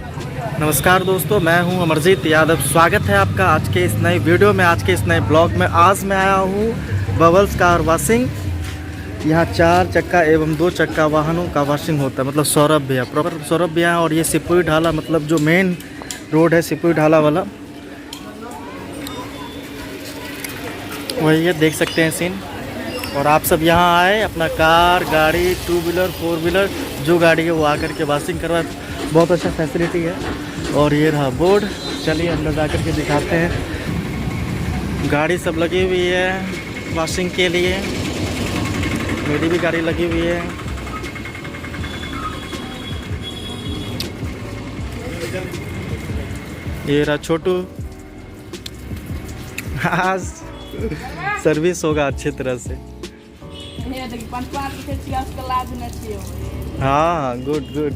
नमस्कार दोस्तों, मैं हूं अमरजीत यादव। स्वागत है आपका आज के इस नए वीडियो में, आज के इस नए ब्लॉग में। आज मैं आया हूं बबल्स कार वॉशिंग। यहां 4 चक्का एवं 2 चक्का वाहनों का वॉशिंग होता है। मतलब सौरभ भैया, प्रॉपर सौरभ भैया। और ये सिपुई ढाला, मतलब जो मेन रोड है सिपुई ढाला वाला, वही है, देख सकते हैं सीन। और आप सब यहाँ आए, अपना कार, गाड़ी, 2 व्हीलर 4 व्हीलर जो गाड़ी है वो आकर के वॉशिंग करवाए। बहुत अच्छा फैसिलिटी है। और ये रहा बोर्ड। चलिए अंदर जा कर के दिखाते हैं। गाड़ी सब लगी हुई है वॉशिंग के लिए। मेरी भी गाड़ी लगी हुई है। ये रहा छोटू। आज सर्विस होगा अच्छी तरह से। हाँ, गुड गुड।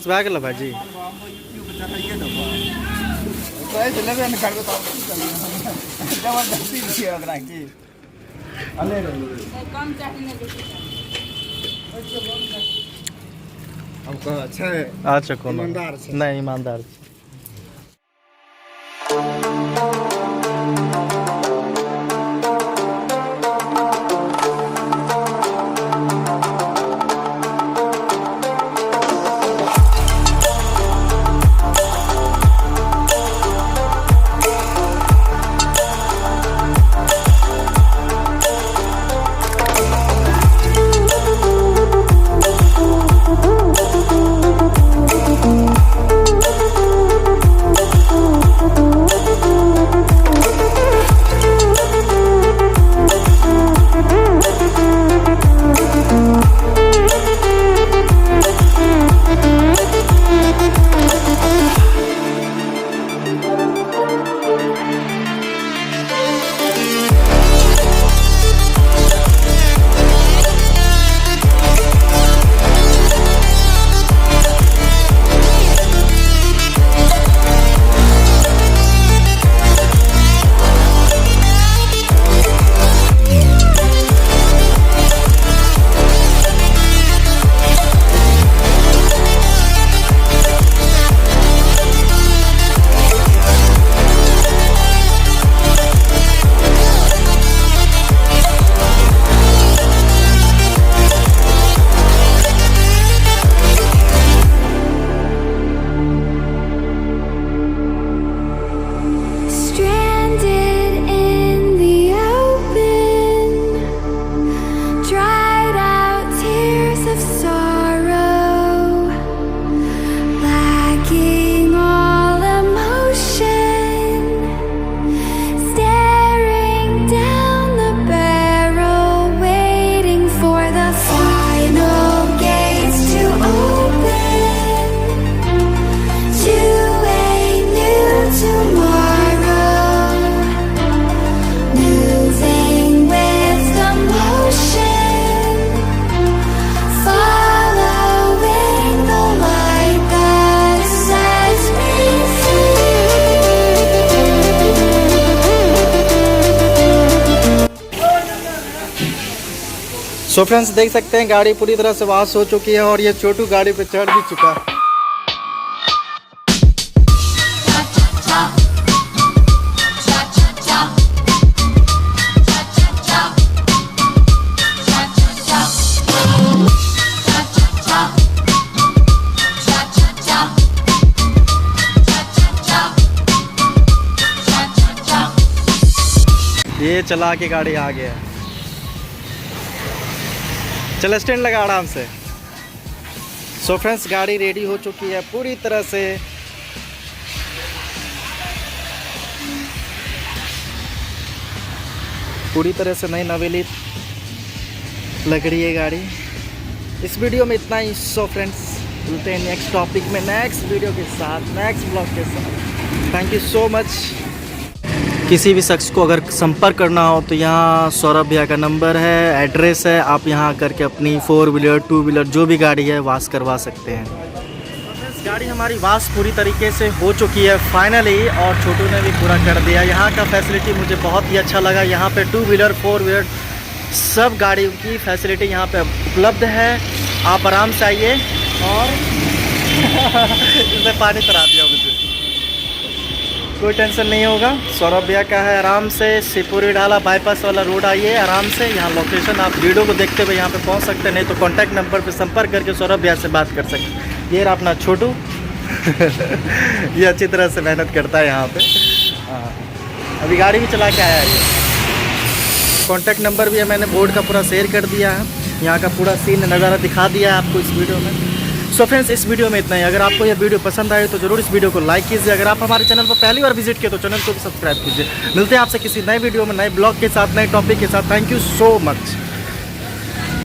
भाई भाजी अच्छा कौन नहीं ईमानदार। सो फ्रेंड्स, देख सकते हैं गाड़ी पूरी तरह से वॉश हो चुकी है और ये छोटू गाड़ी पे चढ़ भी चुका है। ये चला के गाड़ी आ गया। चल स्टैंड लगा आराम से। सो फ्रेंड्स, गाड़ी रेडी हो चुकी है पूरी तरह से। पूरी तरह से नई नवेली लग रही है गाड़ी। इस वीडियो में इतना ही। सो फ्रेंड्स, मिलते हैं नेक्स्ट टॉपिक में, नेक्स्ट वीडियो के साथ, नेक्स्ट ब्लॉग के साथ। Thank you so much. किसी भी शख्स को अगर संपर्क करना हो तो यहाँ सौरभ भैया का नंबर है, एड्रेस है, आप यहाँ करके अपनी 4 व्हीलर 2 व्हीलर जो भी गाड़ी है वाश करवा सकते हैं। गाड़ी हमारी वाश पूरी तरीके से हो चुकी है फाइनली, और छोटू ने भी पूरा कर दिया। यहाँ का फैसिलिटी मुझे बहुत ही अच्छा लगा। यहाँ पे 2 व्हीलर 4 व्हीलर सब गाड़ियों की फैसिलिटी यहाँ पे उपलब्ध है। आप आराम से आइए। और इसने पानी तरा दिया मुझे, कोई टेंशन नहीं होगा। सौरभ भैया का है, आराम से शिवपुरी ढाला बाईपास वाला रोड आइए आराम से। यहाँ लोकेशन आप वीडियो को देखते हुए यहाँ पे पहुँच सकते हैं, नहीं तो कॉन्टैक्ट नंबर पे संपर्क करके सौरभ भैया से बात कर सकते हैं। ये रहा अपना छोटू ये अच्छी तरह से मेहनत करता है यहाँ पे। हाँ, अभी गाड़ी भी चला के आया है। कॉन्टैक्ट नंबर भी है, मैंने बोर्ड का पूरा शेयर कर दिया है। यहाँ का पूरा सीन नज़ारा दिखा दिया है आपको इस वीडियो में। सो फ्रेंड्स, इस वीडियो में इतना ही। अगर आपको यह वीडियो पसंद आए तो ज़रूर इस वीडियो को लाइक कीजिए। अगर आप हमारे चैनल पर पहली बार विजिट किए तो चैनल को भी सब्सक्राइब कीजिए। मिलते हैं आपसे किसी नए वीडियो में, नए ब्लॉग के साथ, नए टॉपिक के साथ। Thank you so much.